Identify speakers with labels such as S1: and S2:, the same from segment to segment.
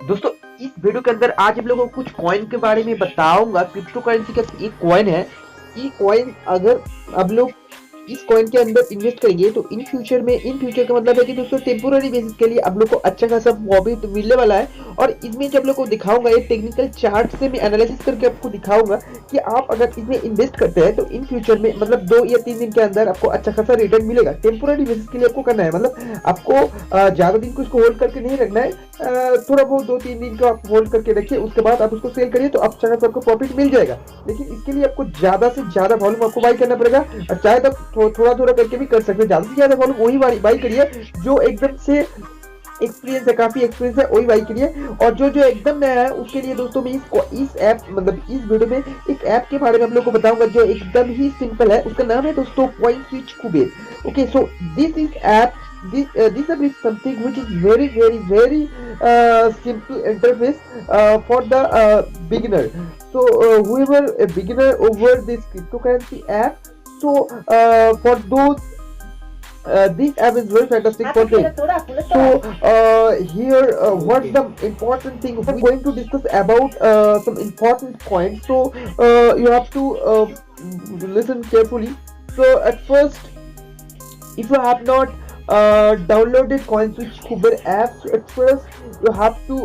S1: दोस्तों इस वीडियो के अंदर आज हम लोगों को कुछ कॉइन के बारे में बताऊंगा। क्रिप्टो करेंसी का एक कॉइन है। ये कॉइन अगर अब लोग इस कॉइन के अंदर इन्वेस्ट करेंगे तो इन फ्यूचर का मतलब है कि दोस्तों टेम्पोररी बेसिस के लिए आप लोग को अच्छा खासा प्रॉफिट मिलने वाला है। और इसमें जब लोग को दिखाऊंगा ये टेक्निकल चार्ट से मैं एनालिसिस करके आपको दिखाऊंगा कि आप अगर इसमें इन्वेस्ट करते हैं तो इन फ्यूचर में मतलब 2 या 3 दिन के अंदर आपको अच्छा खासा रिटर्न मिलेगा। टेम्पोररी बेसिस के लिए आपको करना है, मतलब आपको ज्यादा दिन को इसको होल्ड करके नहीं रखना है। थोड़ा बहुत 2-3 दिन का आप होल्ड करके रखिए, उसके बाद आप उसको सेल करिए तो आप अच्छा खासा आपको प्रॉफिट मिल जाएगा। लेकिन इसके लिए आपको ज्यादा से ज्यादा वॉल्यूम आपको बाई करना पड़ेगा। चाहे तो थोड़ा थोड़ा करके भी कर सकते हैं, ज्यादा से ज्यादा वॉल्यूम वही बाई करिए जो एकदम से एक्सपीरियंस है, काफी एक्सपीरियंस है वही बाई करिए। और जो जो एकदम नया है उसके लिए दोस्तों मैं इस ऐप मतलब इस वीडियो में एक ऐप के बारे में आप लोग को बताऊंगा जो एकदम ही सिंपल है। उसका नाम है दोस्तों Coinswitchkuber। Okay, so this is app, this app is something which is very simple interface for the beginner. So whoever a beginner over this cryptocurrency app, so for those this app is very fantastic for them. So here what's the important thing we're going to discuss about some important points. So you have to listen carefully. So at first, if you have not downloaded Coinswitchkuber app, so at first you have to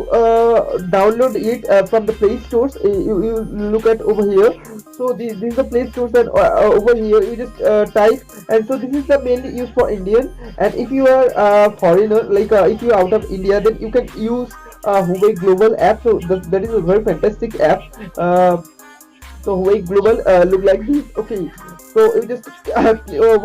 S1: download it from the Play Stores. You look at over here. So this is the Play Stores, and over here you just type. And so this is the mainly used for Indian. And if you are foreigner, like if you are out of India, then you can use Huawei Global app. So that is a very fantastic app. So Huawei Global look like this. Okay, so you just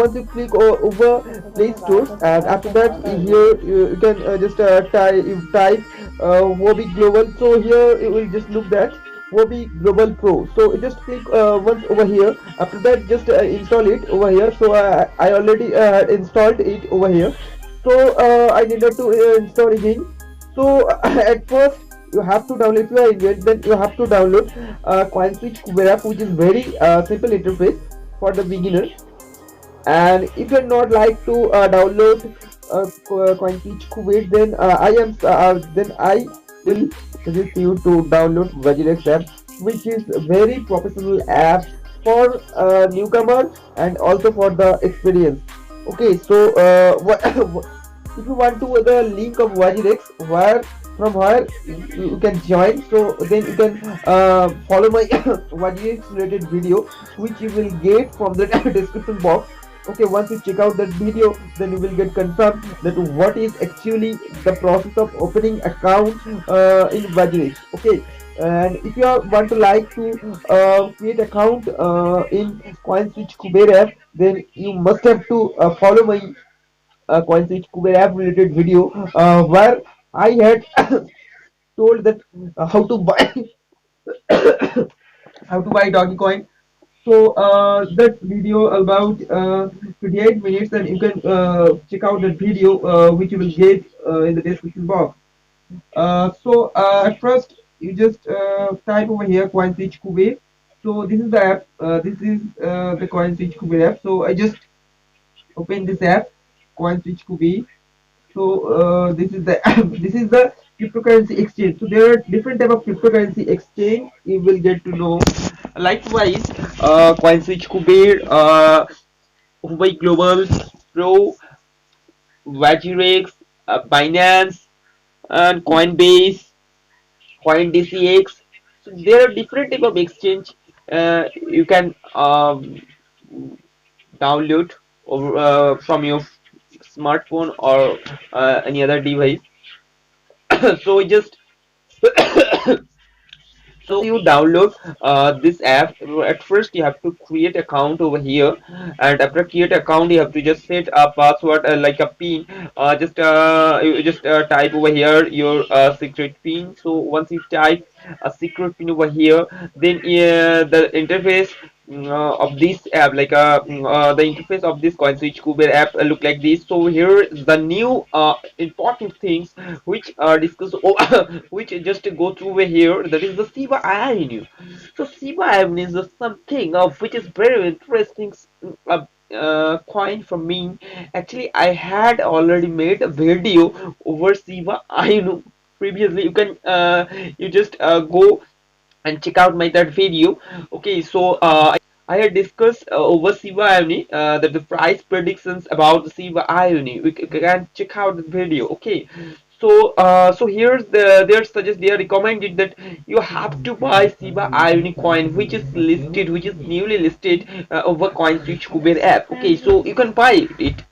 S1: once you click over Play Stores, and after that here you can just type Huawei Global. So here it will just look that Huawei Global Pro. So you just click once over here. After that just install it over here. So I already installed it over here. So I needed to install again. So at first you have to download, if you are Indian, then you have to download Coinswitchkuber app, which is very simple interface for the beginner. And if you're not like to download Coinswitchkuber, then I will suggest you to download Vajirex app, which is very professional app for newcomer and also for the experience. Okay, so if you want to the link of Vajirex, where you can join, so then you can follow my Vajirex related video, which you will get from the description box. Okay, once you check out that video, then you will get confirmed that what is actually the process of opening account in Vajirex. Okay, and if you want to like to create account in Coinswitchkuber app, then you must have to follow my Coinswitchkuber app related video where I had told that how to buy how to buy doggy coin. So that video about 28 minutes, and you can check out that video which you will get in the description box. So at first you just type over here Coinswitchkuber. So this is the app. This is the Coinswitchkuber app. So I just open this app, Coinswitchkuber. So this is the this is the cryptocurrency exchange. So there are different type of cryptocurrency exchange. You will get to know. Likewise, Coinswitchkuber, Huawei Global Pro, Vajirex, Binance, and Coinbase, CoinDCX. So there are different type of exchange you can download over, from your smartphone or any other device. So just so you download this app. At first you have to create account over here, and after create account you have to just set a password like a pin. You just type over here your secret pin. So once you type a secret pin over here, then the interface of this app, like the interface of this Coinswitchkuber app look like this. So here the new important things which are discussed which just go through over here, that is the Shiba Avenue. So Shiba Avenue is something of which is very interesting coin for me. Actually I had already made a video over Shiba Inu. previously. You can you just go and check out my that video. Okay, so I had discussed over Siva Ioni that the price predictions about the Siva Ioni. We can check out the video. Okay, so so here's their suggest they are recommended that you have to buy Siva Ioni coin, which is listed, which is newly listed over Coinswitchkuber app. Okay, so you can buy it.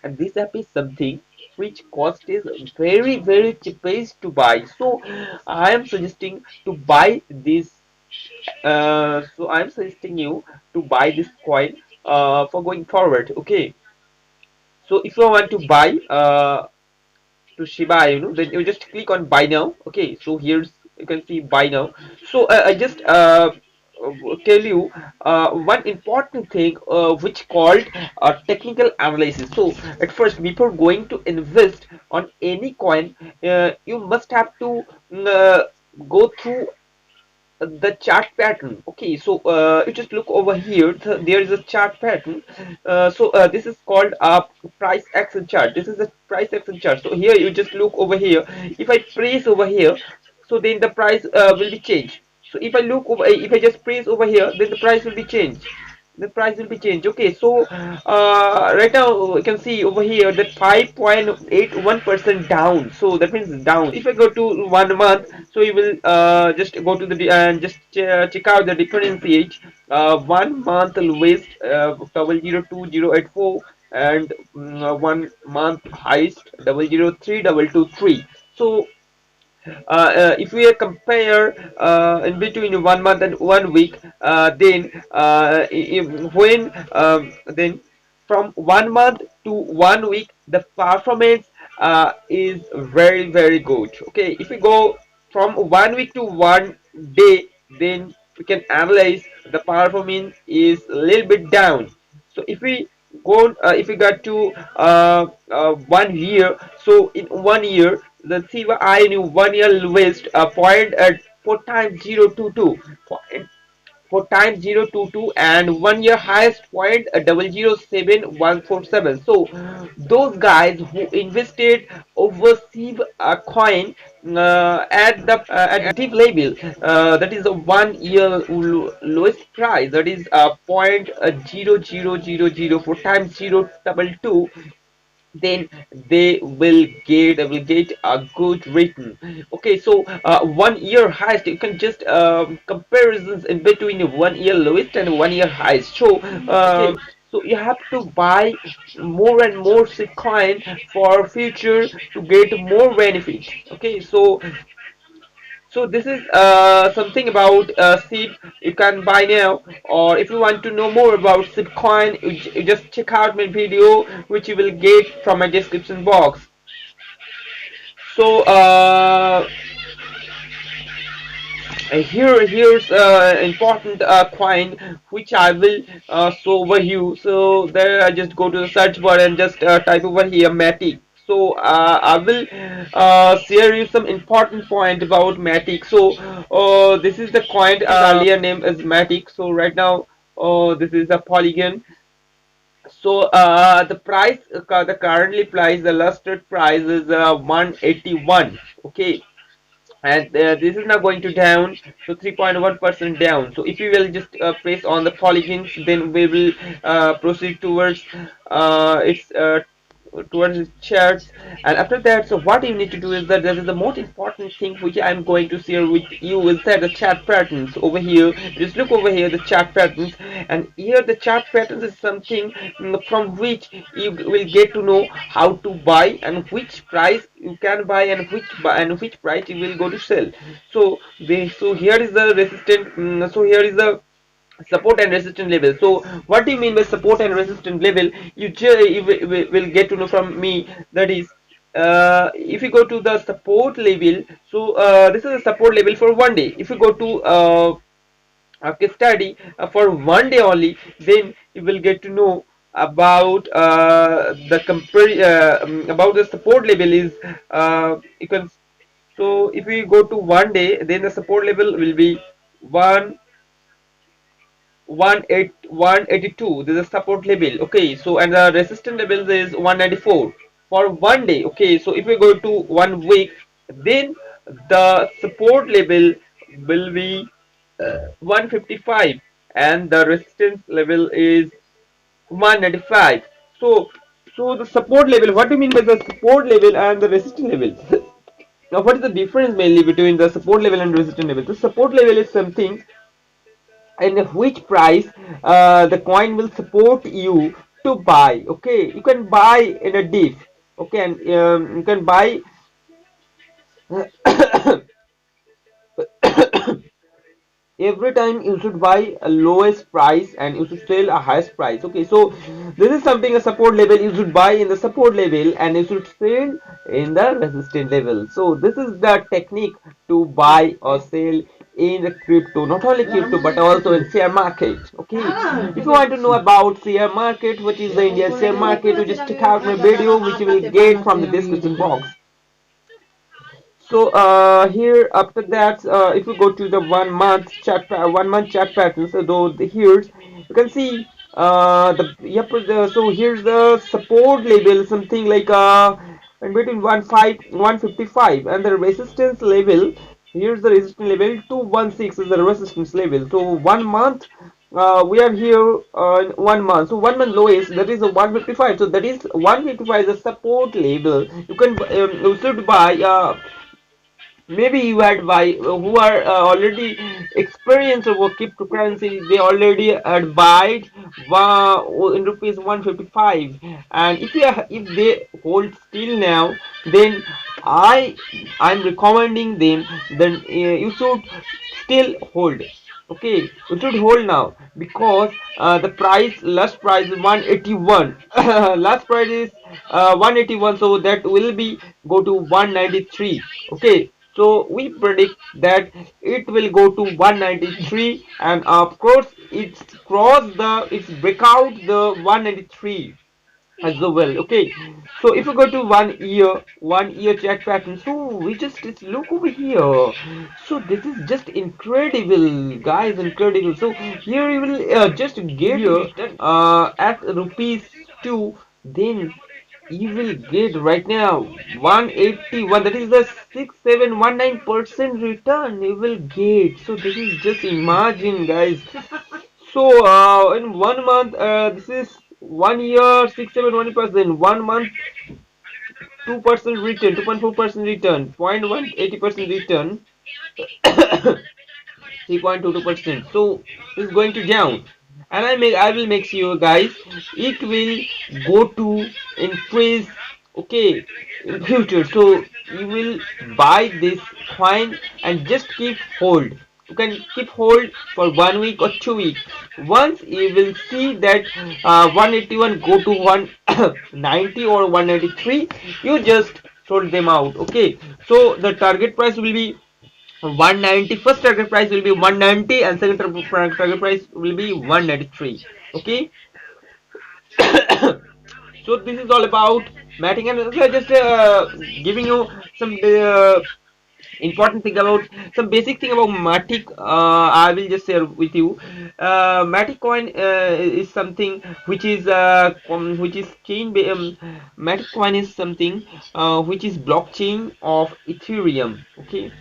S1: And this app is something which cost is very cheapest to buy. So I am suggesting to buy this. So I am suggesting you to buy this coin for going forward. Okay. So if you want to buy to Shiba, then you just click on buy now. Okay, so here's you can see buy now. So I just tell you one important thing which called technical analysis. So at first, before going to invest on any coin, you must have to go through the chart pattern. Okay, so you just look over here, there is a chart pattern. So this is called a price action chart. This is a price action chart. So here you just look over here. If I press over here, so then the price will be changed. So if I look over, if I just press over here, then the price will be changed. The price will be changed. Okay, so right now you can see over here that 5.81% down. So that means down. If I go to 1 month, so you will just go to the and just check out the differentiate. 1 month lowest 002084 and 1 month highest 003223. So if we compare in between 1 month and 1 week, then when then from 1 month to 1 week, the performance is very good. Okay, if we go from 1 week to 1 day, then we can analyze the performance is a little bit down. So if we got to 1 year, so in 1 year, the Siva in 1 year lowest point at 4 times 022, 4 times 022, and 1 year highest point 007147. So those guys who invested over Siva coin at the level, that is a 1 year lowest price, that is point 0000 4 times 022, then they will get a good return. Okay, so 1 year highest, you can just comparisons in between 1 year lowest and 1 year highest. So okay, so you have to buy more and more Bitcoin for future to get more benefit. Okay, so this is something about SIP you can buy now. Or if you want to know more about SIP coin, you just check out my video which you will get from my description box. So here's important coin which I will show over you. So there I just go to the search bar and just type over here Matic. So I will share you some important point about Matic. So this is the coin earlier name is Matic. So right now this is a Polygon. So the price, the currently price, the listed price is 181. Okay, and this is now going to down, so 3.1% down. So if you will just press on the polygons, then we will proceed its towards its charts. And after that, so what you need to do is that there is the most important thing which I'm going to share with you is that the chart patterns over here. Just look over here, the chart patterns, and here the chart patterns is something from which you will get to know how to buy and which price you can buy and which price you will go to sell. So here is the resistance. So here is the support and resistance level. So what do you mean by support and resistance level? You will get to know from me. That is, if you go to the support level, so this is a support level for 1 day. If you go to case study for 1 day only, then you will get to know about about the support level is you can. So if we go to 1 day, then the support level will be 182. This is support level. Okay, so and the resistance level is 194. for 1 day. Okay, so if we go to 1 week, then the support level will be 155 and the resistance level is 195. So, the support level. What do you mean by the support level and the resistance level? Now, what is the difference mainly between the support level and resistance level? The support level is something in which price the coin will support you to buy. Okay, you can buy in a dip. Okay, and you can buy every time you should buy a lowest price and you should sell a highest price. Okay, so this is something a support level. You should buy in the support level and you should sell in the resistance level. So this is the technique to buy or sell in the crypto, not only crypto but also in share market. Okay, if you want to know about share market, what is the Indian share market, you just check out my video which you will get from the description box. So here after that, if you go to the 1 month chart, 1 month chart pattern, so though here's you can see the yep. So here's the support level, something like in between 155 and the resistance level. Here's the resistance level 216 is the resistance level. So 1 month. We are here in 1 month. So 1 month lowest that is a 155. So that is 155 is a support level. You can you should buy maybe you had buy who are already experienced over cryptocurrency. They already had buy in rupees 155, and if they hold still now, then I'm recommending them, then you should still hold. Okay, you should hold now because the last price is 181. Last price is 181, so that will be go to 193. Okay, so we predict that it will go to 193, and of course it's break out the 193 as well. Okay, so if you go to 1 year chart pattern, so we just look over here. So this is just incredible, guys, incredible. So here you will just get here at rupees 2, then you will get right now 181, that is the 6719% return you will get. So this is just imagine, guys. So in 1 month, this is 1 year 671%, 1 month 2% return, 2.4% return, 0.180% return, 3.22%. So it's going to down, and I will make sure, guys, it will go to increase. Okay, in future. So you will buy this coin and just keep hold. You can keep hold for 1 week or 2 weeks. Once you will see that 181 go to 190 or 193, you just sold them out. Okay, so the target price will be 190. First target price will be 190 and second target price will be 193. Okay. So this is all about matting, and just giving you some important thing about some basic thing about matic. I will just share with you. Matic coin is something which is matic coin is something which is blockchain of Ethereum. Okay,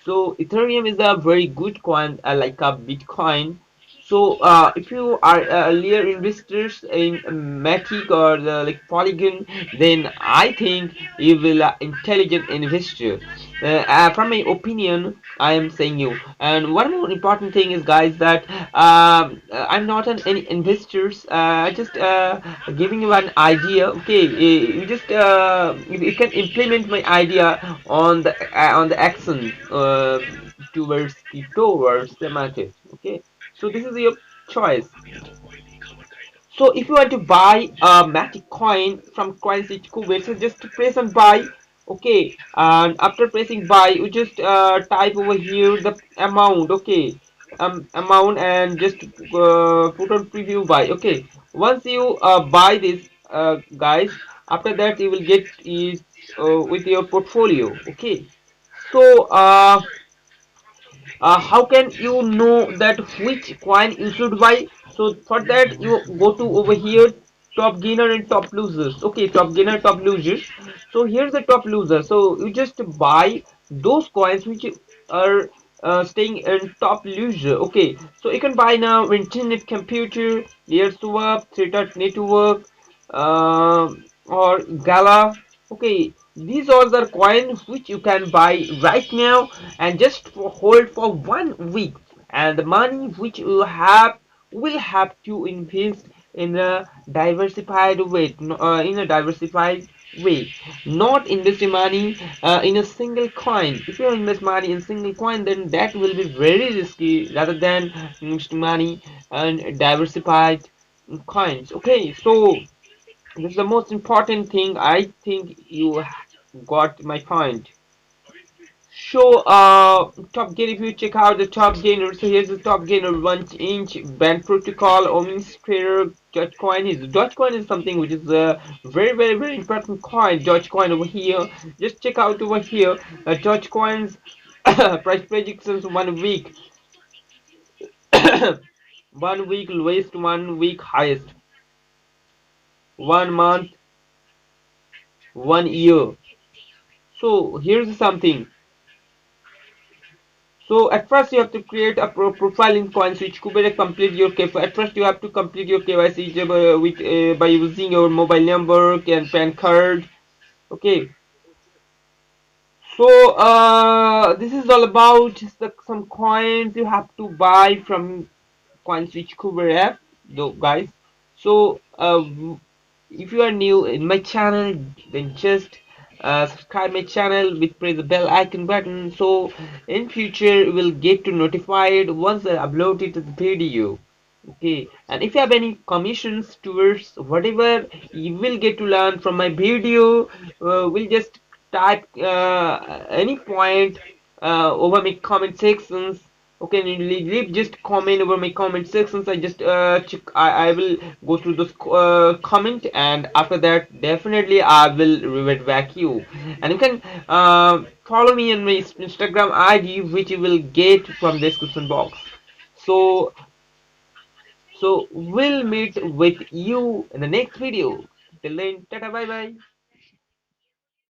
S1: so Ethereum is a very good coin, like a Bitcoin. So if you are earlier investors in Matic or like Polygon, then I think you will intelligent investor. From my opinion, I am saying you. And one more important thing is, guys, that I'm not any investors. I just giving you an idea. Okay, you just you can implement my idea on the action towards the market. Okay, so this is your choice. So if you want to buy a Matic coin from Coinswitchkuber, so just press on buy. Okay, and after pressing buy, you just type over here the amount. Okay, amount, and just put on preview buy. Okay, once you buy this, guys, after that you will get it with your portfolio. Okay, so how can you know that which coin you should buy? So for that you go to over here
S2: top gainer and top losers. Okay, top gainer, top losers. So here's the top loser. So you just buy those coins which are staying in top loser. Okay, so you can buy now internet computer, AirSwap, Threat network, or Gala. Okay, these all are coins which you can buy right now and just hold for 1 week, and the money which you have will have to invest in a diversified way, not investing money in a single coin. If you invest money in single coin, then that will be very risky rather than investing money in diversified coins. Okay, so this is the most important thing. I think you got my point. So, top gain, if you check out the top gainer, so here's the top gainer, 1 inch band protocol, Omnis Creator, Dogecoin. Dogecoin is something which is a very, very, very important coin. Dogecoin over here. Just check out over here, Dogecoin's price predictions 1 week, 1 week lowest, 1 week highest, 1 month, 1 year. So here's something. So at first you have to create a profile in Coinswitchkuber, complete your KYC. At first you have to complete your KYC by using your mobile number and PAN card. Okay. So this is all about some coins you have to buy from Coinswitchkuber app, though guys. So if you are new in my channel, then just subscribe my channel with press the bell icon button, so in future you will get to notified once I upload it the video. Okay, and if you have any commissions towards whatever you will get to learn from my video, we'll just type any point over my comment sections. Okay, and leave just comment over my comment sections. I just check, I will go through those comment, and after that definitely I will revert back you. And you can follow me on my Instagram ID, which you will get from the description box. So we'll meet with you in the next video. Till then, tata, bye bye.